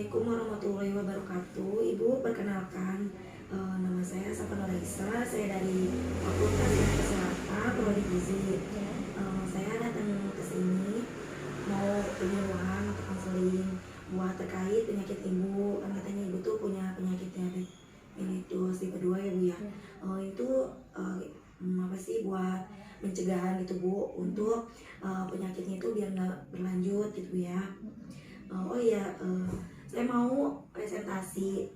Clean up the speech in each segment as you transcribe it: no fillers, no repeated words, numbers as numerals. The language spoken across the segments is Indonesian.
Assalamualaikum warahmatullahi wabarakatuh. Ibu, perkenalkan, nama saya Safa Nuraisa. Saya dari Fakultas Ilmu Kesehatan Prodi Gizi. Saya datang ke sini mau penyuluhan atau konseling buat terkait penyakit ibu. Kan katanya ibu tuh punya penyakit diabetes mellitus tipe 2 ya Bu ya. Itu apa sih buat pencegahan gitu Bu, untuk penyakitnya itu biar nggak berlanjut gitu Bu ya. Oh iya, saya mau presentasi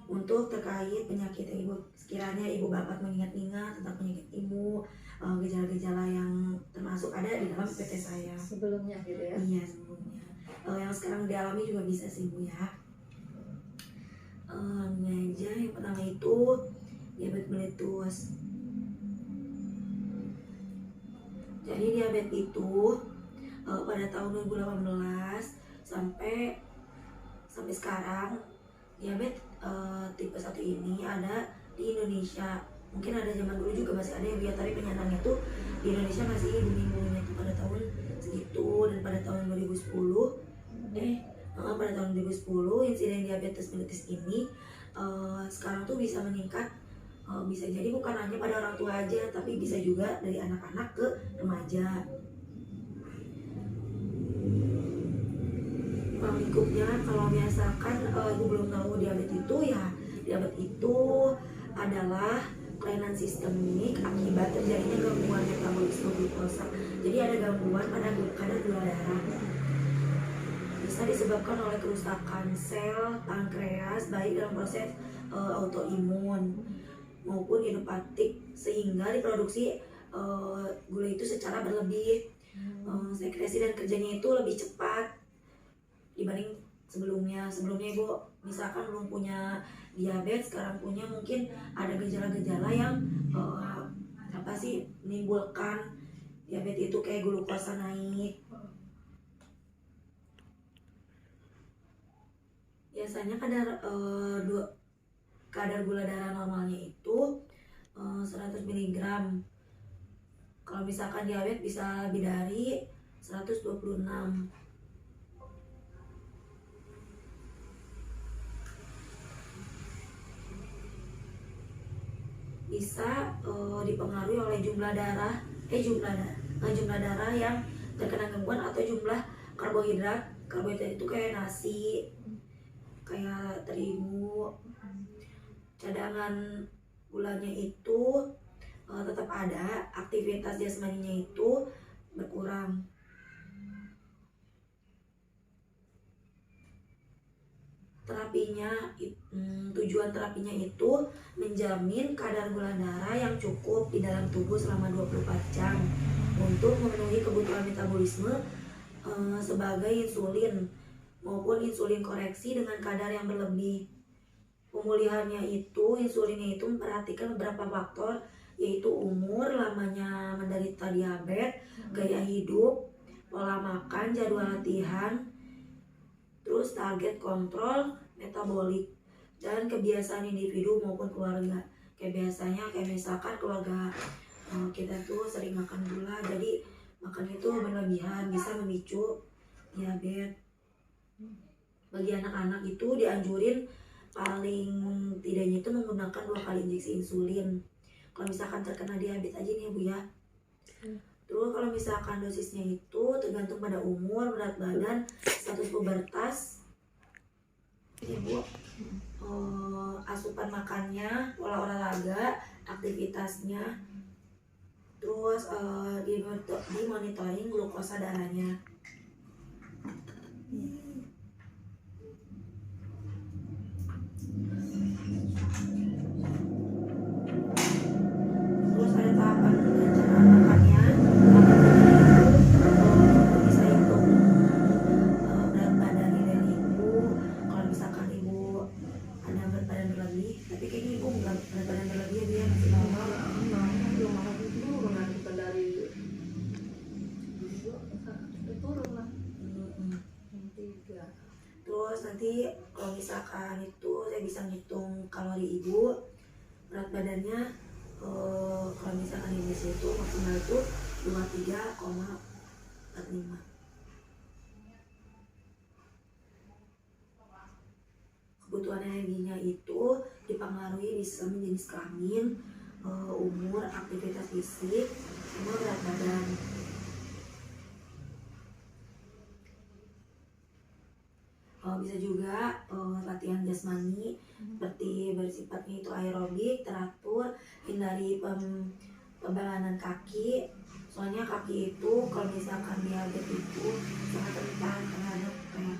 untuk terkait penyakit ibu. Sekiranya ibu bapak mengingat-ingat tentang penyakit ibu, gejala-gejala yang termasuk ada di dalam PT saya. Sebelumnya gitu ya? Iya, sebelumnya. Yang sekarang dialami juga bisa sih Bu ya. Ini aja, yang pertama itu diabetes mellitus. Jadi diabetes itu pada tahun 2018 sampai sekarang diabetes tipe 1 ini ada di Indonesia. Mungkin ada zaman dulu juga masih ada yang biar, tapi penyataannya tuh di Indonesia masih booming-boomingnya tuh pada tahun segitu. Dan pada tahun 2010 pada tahun 2010 insiden diabetes mellitus ini sekarang tuh bisa meningkat. Bisa jadi bukan hanya pada orang tua aja, tapi bisa juga dari anak-anak ke remaja. Lingkupnya, kalau misalkan ibu belum tahu diabetes itu, ya diabetes itu adalah kelainan sistemik akibat terjadinya gangguan metabolisme glukosa. Jadi ada gangguan pada kadar gula darah. Bisa disebabkan oleh kerusakan sel pankreas baik dalam proses autoimun maupun idiopatik, sehingga diproduksi gula itu secara berlebih. Sekresi dan kerjanya itu lebih cepat dibanding sebelumnya ibu misalkan belum punya diabetes, sekarang punya, mungkin ada gejala-gejala yang menimbulkan diabetes itu, kayak glukosa naik. Biasanya kadar gula darah normalnya itu 100 mg. Kalau misalkan diabetes bisa lebih dari 126. Bisa dipengaruhi oleh jumlah darah yang terkena gangguan, atau jumlah karbohidrat itu kayak nasi, kayak terigu. Cadangan gulanya itu tetap ada, aktivitas jasmaninya itu berkurang. Tujuan terapinya itu menjamin kadar gula darah yang cukup di dalam tubuh selama 24 jam untuk memenuhi kebutuhan metabolisme sebagai insulin maupun insulin koreksi dengan kadar yang berlebih. Pemulihannya itu, insulinnya itu memperhatikan beberapa faktor, yaitu umur, lamanya menderita diabetes, gaya hidup, pola makan, jadwal latihan, terus target kontrol metabolik, dan kebiasaan individu maupun keluarga. Kayak misalkan keluarga kita tuh sering makan gula, jadi makan itu berlebihan bisa memicu diabetes. Bagi anak-anak itu dianjurin paling tidaknya itu menggunakan 2 kali injeksi insulin kalau misalkan terkena diabetes aja nih Bu ya. Terus kalau misalkan dosisnya itu tergantung pada umur, berat badan, status pubertas ya Bu, asupan makannya, pola olahraga, aktivitasnya, terus dimonitoring glukosa darahnya. Terus ada tahapan perencanaan makannya. Bisa hitung berat badan ideal ibu. Kalau misalkan ibu ada berat badan berlebih, tapi kayaknya ibu bukan berat badan berlebih ya, dia masih normal. Itu mengajukan dari turun lah. Terus nanti kalau misalkan itu saya bisa ngitung kalori ibu, berat badannya kalau misalkan di Indonesia itu maksimal itu 23,45. kebutuhan energinya itu dipengaruhi bisa jenis kelamin, umur, aktivitas fisik, sama berat badan. Bisa juga latihan jasmani seperti bersifatnya itu aerobik, teratur, hindari pembalanan kaki. Soalnya kaki itu kalau misalkan diabetes itu sangat rentan terhadap kayak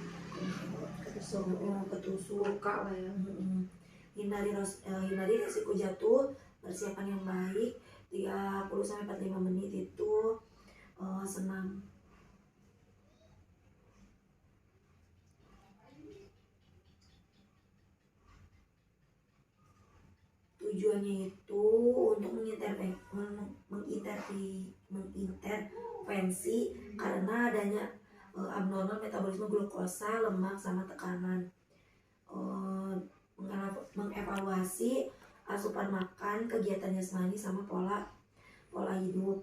ketusuk, luka lah ya. hindari resiko jatuh, persiapan yang baik 30-45 menit itu senam. Tujuannya itu untuk mengintervensi karena adanya abnormal metabolisme glukosa, lemak, sama tekanan. Mengevaluasi asupan makan, kegiatan jasmani, sama pola hidup.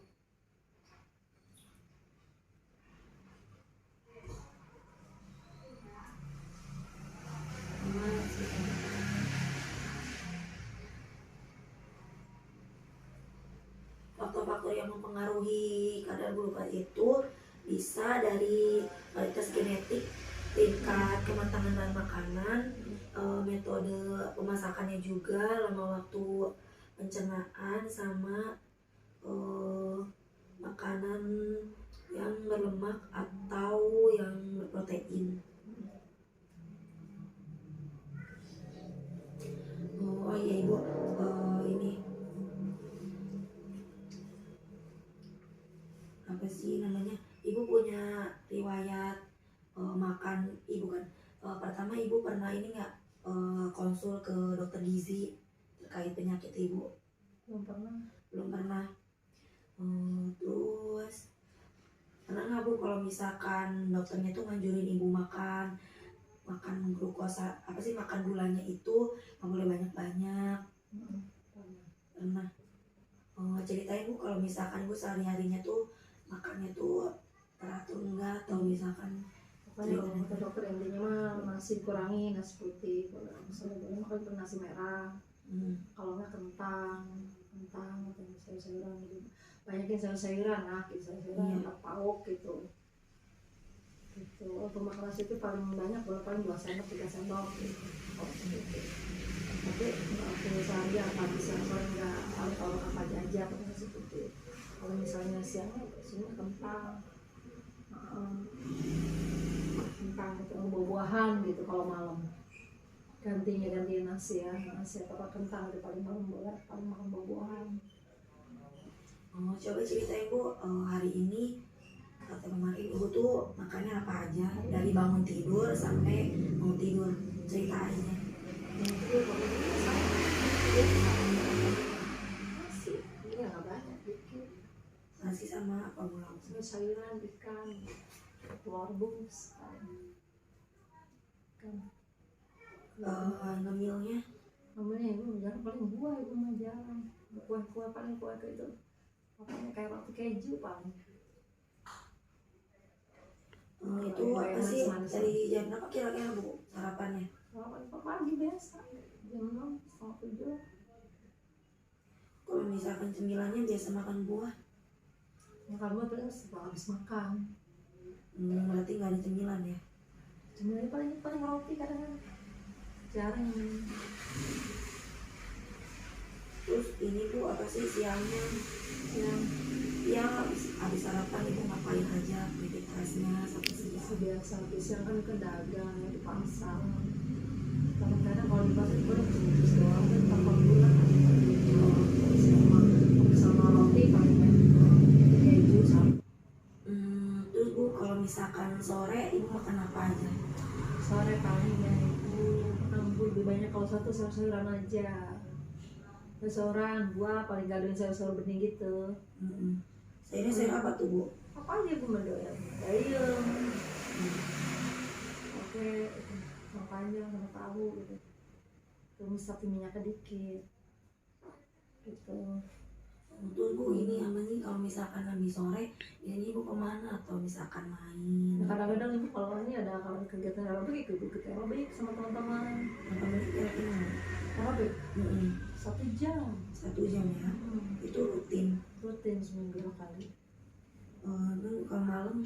Faktor-faktor yang mempengaruhi kadar glukosa itu bisa dari kualitas genetik, tingkat kematangan bahan makanan, metode pemasakannya juga, lama waktu pencernaan, sama makanan yang berlemak atau yang berprotein. Oh iya ibu, ini apa sih namanya? Ibu punya riwayat makan ibu kan? Pertama ibu pernah ini nggak konsul ke dokter gizi terkait penyakit ibu? Belum pernah. Terus pernah nggak bu kalau misalkan dokternya tuh nganjurin ibu makan glukosa, apa sih, makan gulanya itu nggak boleh banyak-banyak? Pernah. Ceritain bu kalau misalkan bu sehari-harinya tuh makannya tuh teratur enggak, atau misalkan Kalau kata dokter intinya mah nasi kurangi, nasi putih, kalau misalnya boleh makan tuh nasi merah, kalau nggak kentang atau sayur-sayuran gitu, banyakin sayur-sayuran lah, sayur-sayuran atau pauk gitu. Untuk makan nasi itu paling banyak paling 2 sendok 3 sendok gitu. Tapi waktu sehari apa bisa paling nggak kalau apa aja pakai nasi putih. Kalau misalnya siangnya semua kentang gitu, buah-buahan gitu. Kalau malam ganti nasi atau kentang itu paling malam paling makan buah-buahan. Coba ceritain bu, hari ini atau kemarin ibu tuh makannya apa aja dari bangun tidur sampai mau tidur, ceritainnya. Nasi, iya nggak banyak dikit. Nasi sama apa bu? Sayuran, ikan, telur rebus, kan. Ngemilnya? Namanya ibu jarang, paling buah ibu mah jarang. Kue paling kue itu makanya kayak roti keju paling. Itu apa sih, dari jam berapa kira-kira bu sarapannya? Sarapan pagi biasa, jam 6, setengah 7. Kalau misalkan cemilannya biasa makan buah? Makan buah paling setelah habis makan. Berarti nggak ada cemilan ya? Cemilannya paling roti kadang-kadang, jarang. Terus ini bu apa sih siangnya? Siang habis sarapan ibu ngapain aja aktivitasnya sampai siang? Biasa siang kan ke dagang ya, di pasar. Kadang-kadang kalau di pasar itu terus doang kan tanpa gula, sama roti paling keju sama. Terus bu kalau misalkan sore ibu makan apa aja? Sore paling ya ibu lebih banyak kalau satu sayur-sayuran aja. Sayuran buah paling gaduhin sayur-sayur bening gitu. Sayur apa tuh bu? Apa aja ibu mendoyan, bayam, oke, sama panjang sama tahu gitu. Tumis tapi minyaknya dikit gitu. Terus Bu ini apa sih kalau misalkan habis sore biasanya Ibu kemana atau misalkan main? Nah, kadang-kadang ibu kalau ini ada kalau kegiatan aerobik ikut aerobik sama teman-teman. Berapa menit kira-kira? Aerobik Mm-mm. 1 jam. 1 jam ya? Itu rutin. Rutin seminggu 2 kali. Lalu kalau malam?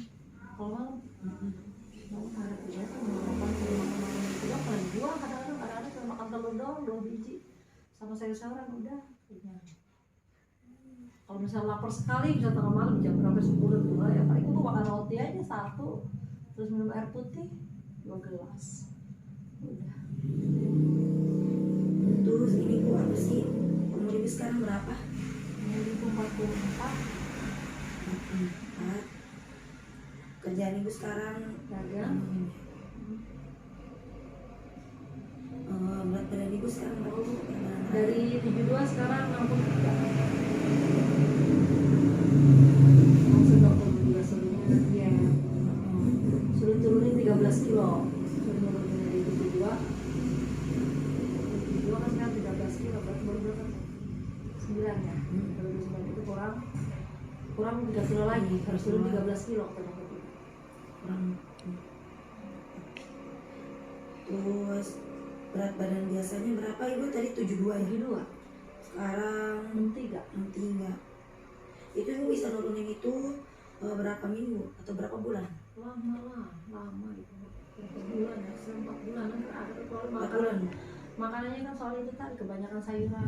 Kalau malam malam ada kegiatan makan malam juga paling dua kadang-kadang cuma makan telur doang 2 biji sama sayur-sayuran udah kenyang. Kalau misalnya lapar sekali bisa tengah malam jam berapa 10 dulu ya paling ibu makan roti aja 1 terus minum air putih 2 gelas udah. Terus ini Bu apa sih? Umur Ibu sekarang berapa? Umur ibu 44 4. Kerjaan Ibu sekarang dagang. Berat badan Ibu sekarang berapa Bu? Dari 72 sekarang 63. Langsung 62 sebelumnya ya. Suruh turunin 13 kilo. Suruh turunin dari 72. 72 kan sekarang 13 kilo. Berarti baru berapa? 9 ya. Baru 9 itu kurang 3 kilo lagi. Harus turun 13 kilo. Kurang. Terus berat badan biasanya berapa Ibu? Tadi 72 ya? 72. Sekarang 63. 63. Itu Ibu bisa nurunin itu berapa minggu atau berapa bulan? Lama itu. Berapa bulan ya? 4 bulan kan ada kalau 4 makan. bulan. Makanannya kan soal itu tadi kebanyakan sayuran.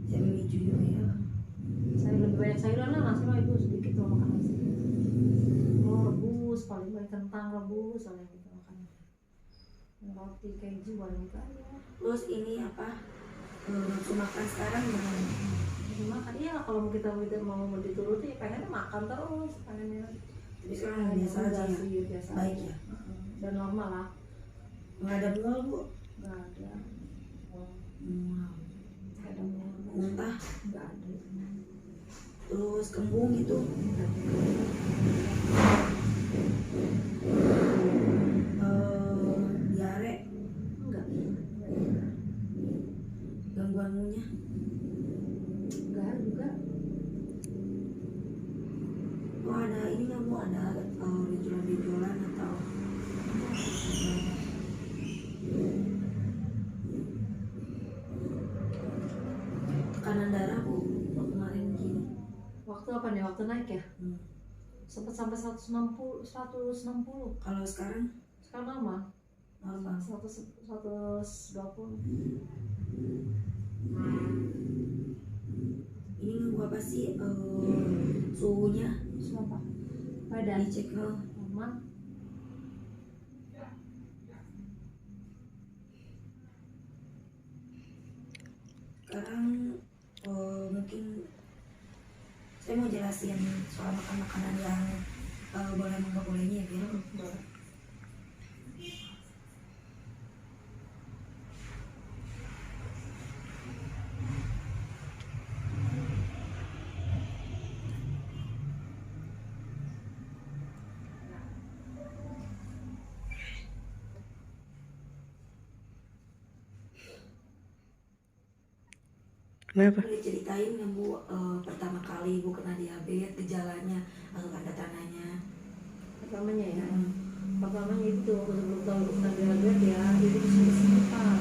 Saya memicu juga ya. Saya lebih banyak sayuran lah, nasi mah ibu sedikit tuh makan nasi. Oh rebus, paling banyak kentang rebus, paling gitu makannya. Roti keju paling itu aja. Terus ini apa? Nafsu makan sekarang gimana? Makan iya kalau kita mau dituruti pengennya makan terus, pengennya. Tapi sekarang biasa aja ya? Biasa Baik aja. ya? Dan normal lah. Nggak ada mual Bu? Nggak ada. Mual. Nggak ada Muntah? nggak ada. Terus kembung gitu? Diare? Enggak. Gangguan munya? Enggak juga. Oh ada ini nggak Bu? Ada benjolan-benjolan atau tekanan darah Bu? Kemarin gini. Waktu apa nih? Waktu naik ya? Sempat sampai 160. Kalau sekarang Sekarang normal. normal. 120. Ini nunggu apa sih suhunya? Siapa? Badan. Dicek Normal. Sekarang mungkin saya mau jelasin soal makanan yang boleh nggak bolehnya ya gitu. Kenapa? Boleh ceritain nggak Bu pertama kali Ibu kena diabetes, gejalanya atau tanda-tandanya? Pertamanya ya. Pertamanya itu sebelum tahu ibu kena diabetes ya, ibu kesemutan.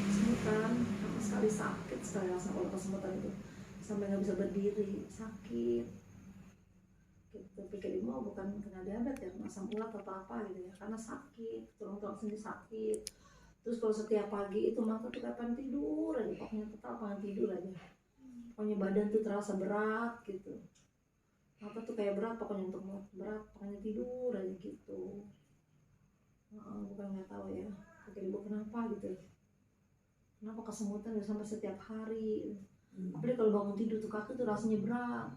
Kesemutan, apa sekali sakit sekali rasa kalau kesemutan itu sampai nggak bisa berdiri, sakit. Gitu, pikir ibu bukan kena diabetes ya, kena asam urat atau apa gitu ya, karena sakit, tulang-tulang sendiri sakit. Terus kalau setiap pagi itu mata tuh kapan tidur aja, pokoknya tetap pengen tidur aja. Pokoknya badan tuh terasa berat gitu. Mata tuh kayak berat, pokoknya untuk berat, pokoknya tidur aja gitu. Bukan nggak tahu ya, pikir ibu kenapa gitu. Kenapa kesemutan sampai setiap hari. Apalagi kalau bangun tidur tuh kaki tuh rasanya berat.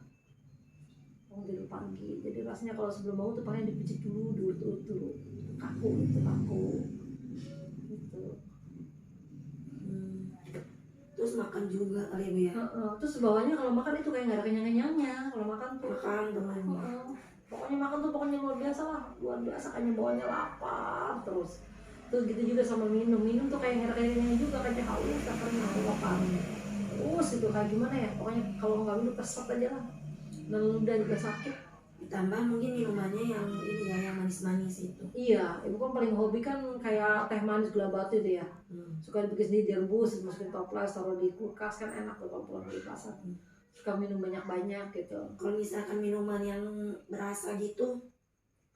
Bangun tidur pagi, jadi rasanya kalau sebelum bangun tuh pengen dipijit dulu, kaku gitu, kaku. Terus makan juga kali Bu ya? Terus bawahnya kalau makan itu kayak nggak ada kenyang-kenyangnya kalau makan tuh. Makan teman. Pokoknya makan tuh pokoknya luar biasa lah, luar biasa kayaknya bawahnya lapar terus. Terus gitu juga sama minum tuh kayak nggak ada kenyangnya juga, kayak haus, tak pernah lapar. terus itu kayak gimana ya, pokoknya kalau nggak minum kesel aja lah, dan udah juga sakit. Ditambah mungkin minumannya yang ini ya, yang manis-manis itu. Iya, ibu kan paling hobi kan kayak teh manis gula batu itu ya, suka dibikin sendiri, direbus, dimasukin toples, taruh di kulkas, kan enak tuh kalau pulang dari pasar. Suka minum banyak-banyak gitu. Kalau misalkan minuman yang berasa gitu,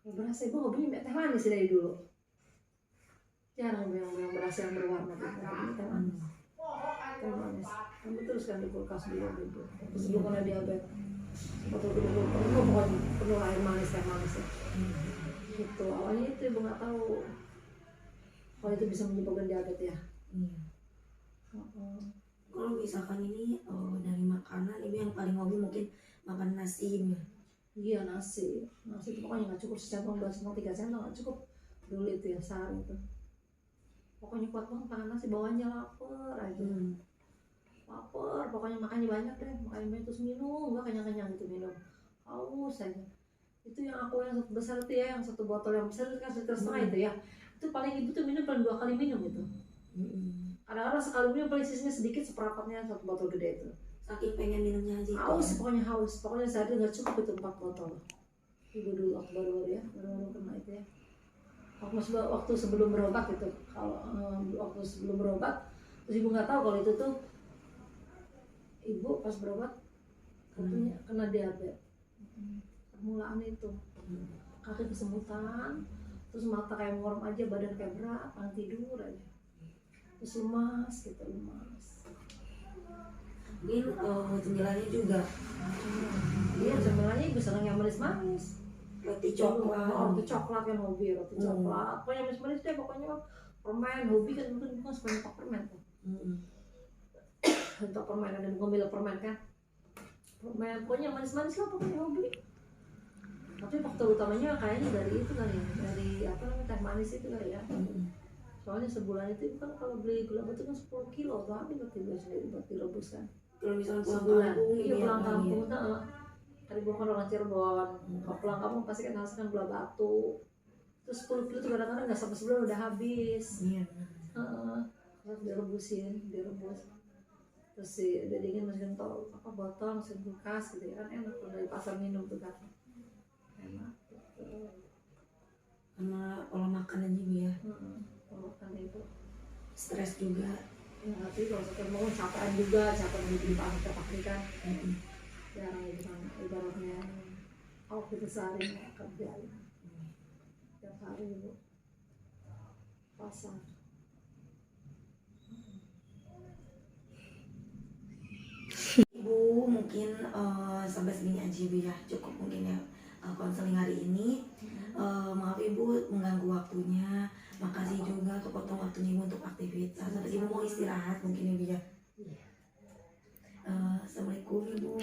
Ya, berasa ibu hobinya teh manis sih dari dulu, jarang yang berasa yang berwarna gitu. Hobinya teh manis, teh manis. Kamu terus kan di kulkas dulu gitu. Terus sebelum kena diabetes, waktu dulu pokoknya penuh air manis, teh manis ya. Gitu, awalnya itu ibu nggak tahu kalau itu bisa menyebabkan diabetes ya. Kalau misalkan ini dari makanan, ibu yang paling hobi mungkin makan nasi ini. Iya, nasi itu pokoknya nggak cukup, secentong 2 centong 3 centong nggak cukup dulu itu ya, sehari itu. Pokoknya kuat banget makan nasi, bawaannya lapar aja. Lapar, pokoknya makannya banyak deh, makannya banyak terus minum, nggak kenyang-kenyang gitu, minum haus aja. Itu yang aku yang satu besar itu ya, yang satu botol yang besar itu kan liter setengah itu ya, itu paling ibu tuh minum paling 2 kali minum itu. Kadang-kadang sekali minum paling sisanya sedikit, seperempatnya satu botol gede itu. Saking pengen minumnya aja. Haus, pokoknya sehari nggak cukup itu 4 botol. Ibu dulu waktu baru ya, baru kena itu ya. Waktu sebelum berobat itu, kalau waktu sebelum berobat, terus ibu nggak tahu kalau itu tuh, ibu pas berobat katanya kena diabetes. Permulaan itu, kaki kesemutan, terus mata kayak ngorong aja, badan kayak berat, pengen tidur aja, terus lemas gitu, lemas. Mungkin cemilannya juga. Iya, cemilannya ibu senang yang manis-manis. Roti coklat. Roti coklat kan hobi, roti coklat. Pokoknya manis-manis deh, pokoknya permen hobi kan, mungkin bukan suka nyetok permen tuh. Nyetok permen, ada ngambil permen kan. Permen, pokoknya manis-manis lah, pokoknya hobi. Tapi faktor utamanya kayaknya dari itu kali ya, dari apa namanya, teh manis itu kali ya. Soalnya sebulan itu kan kalau beli gula batu kan 10 kilo tuh habis buat direbus kan. Kalau misalnya pulang Sebulan, kampung, iya pulang kampung tuh. Tadi gua kan orang Cirebon, kalau pulang kampung pasti kan harus kan gula batu. Terus 10 kilo tuh kadang-kadang nggak sampai sebulan udah habis. Iya. Terus direbus. Terus udah dingin masukin botol, masukin kulkas gitu ya kan, enak kalau dari pasar minum tuh kan. Enak. Sama pola makan aja ya. Kalau makan itu Stres juga. ya, tapi kalau sakit mau capek juga, capek di pagi kan. Jarang itu kan, ibaratnya kita sehari kerja tiap hari ibu pasar. Ibu mungkin sampai segini aja ibu ya, cukup mungkin ya konseling hari ini. Maaf ibu mengganggu waktunya, makasih juga kepotong waktunya ibu untuk aktivitas. Atau ibu mau istirahat mungkin ibu ya. Assalamualaikum ibu.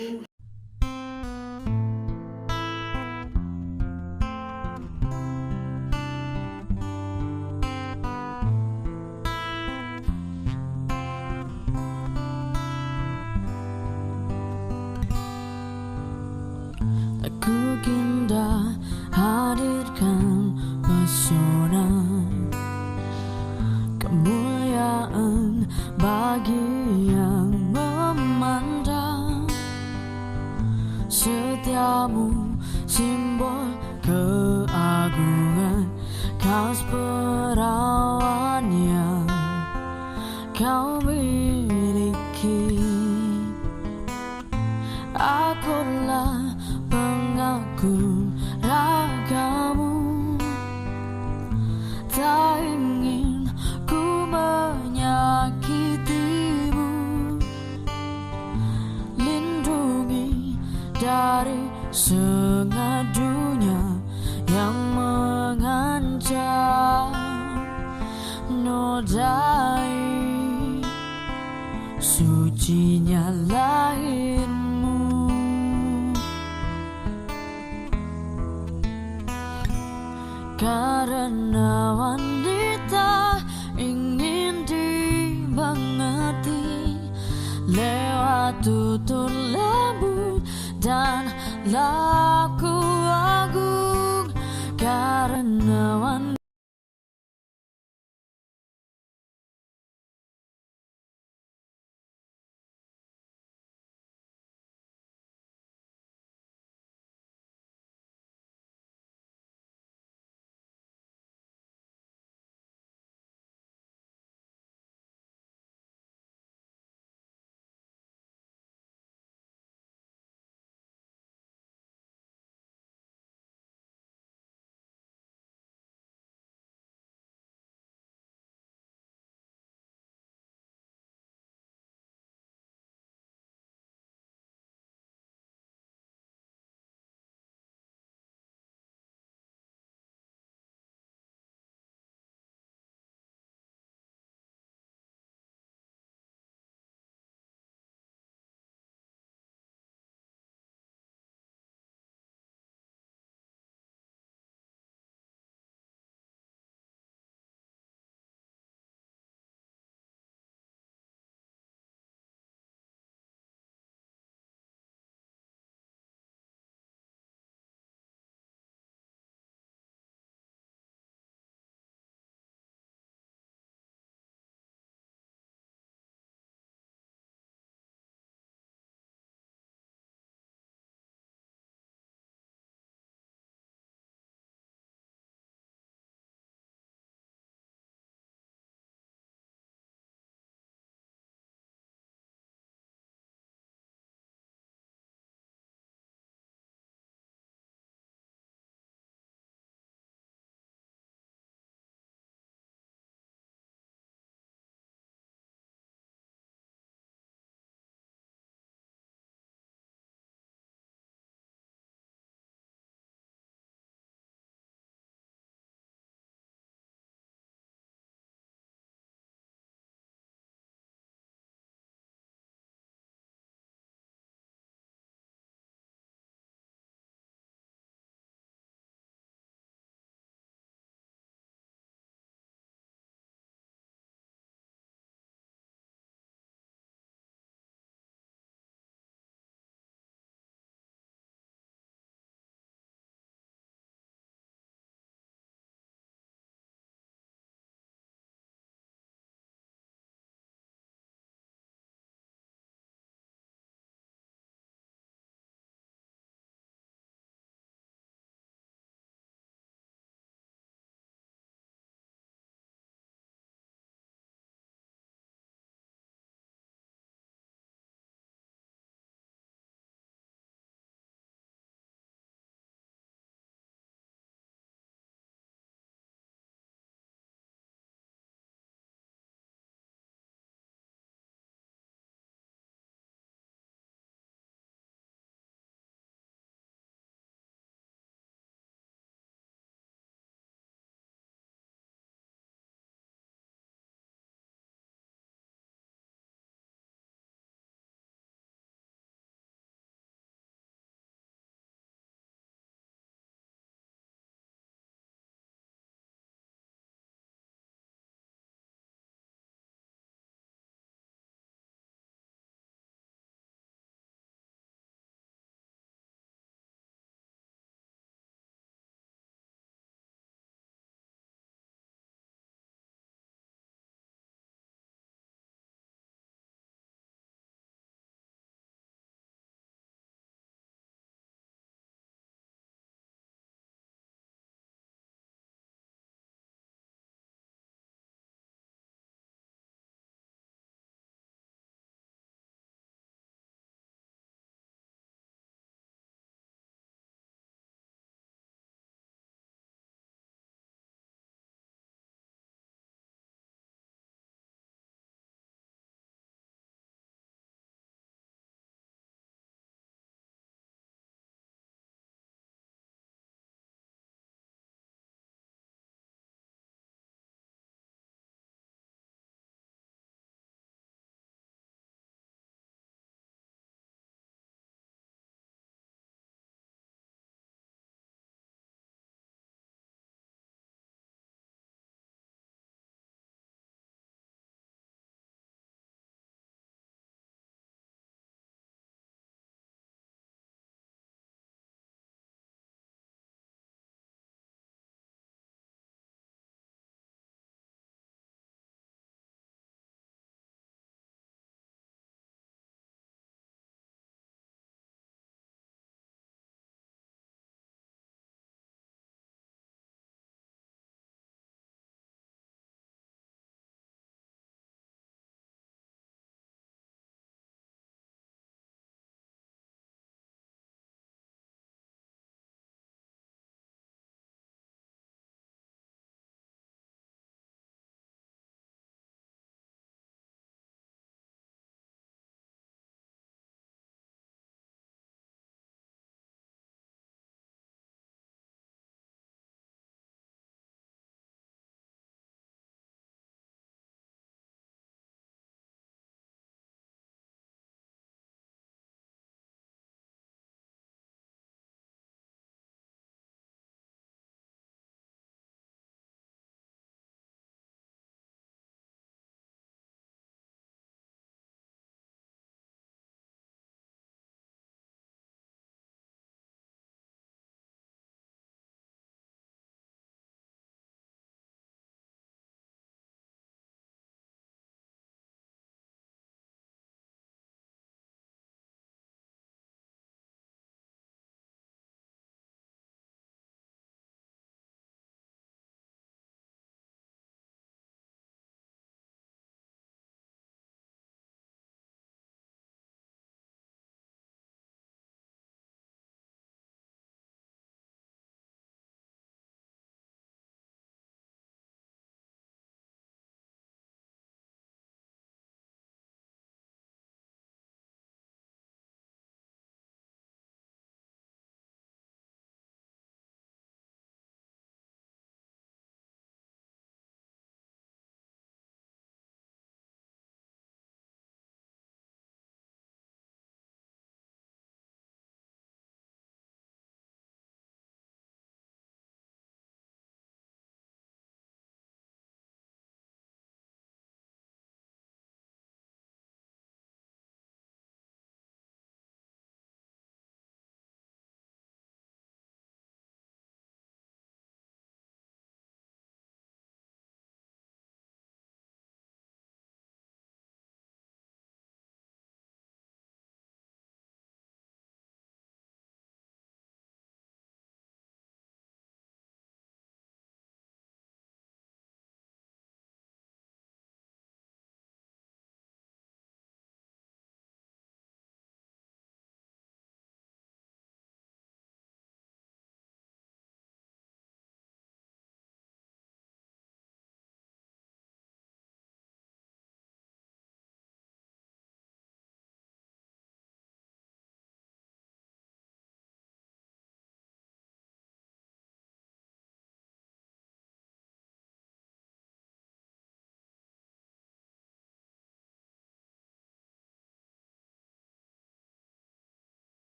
Lagu indah hadirkan pesona, kemuliaan bagi yang memandang. Setiamu simbol keagungan, khas perawan yang kau miliki. Akulah pengagum ragamu, tak ingin ku menyakitimu. Lindungi dari sengadunya yang mengancam, nodai sucinya lahirmu. Karena wanita ingin dimengerti lewat tutur lembut dan laku agung. Karena wanita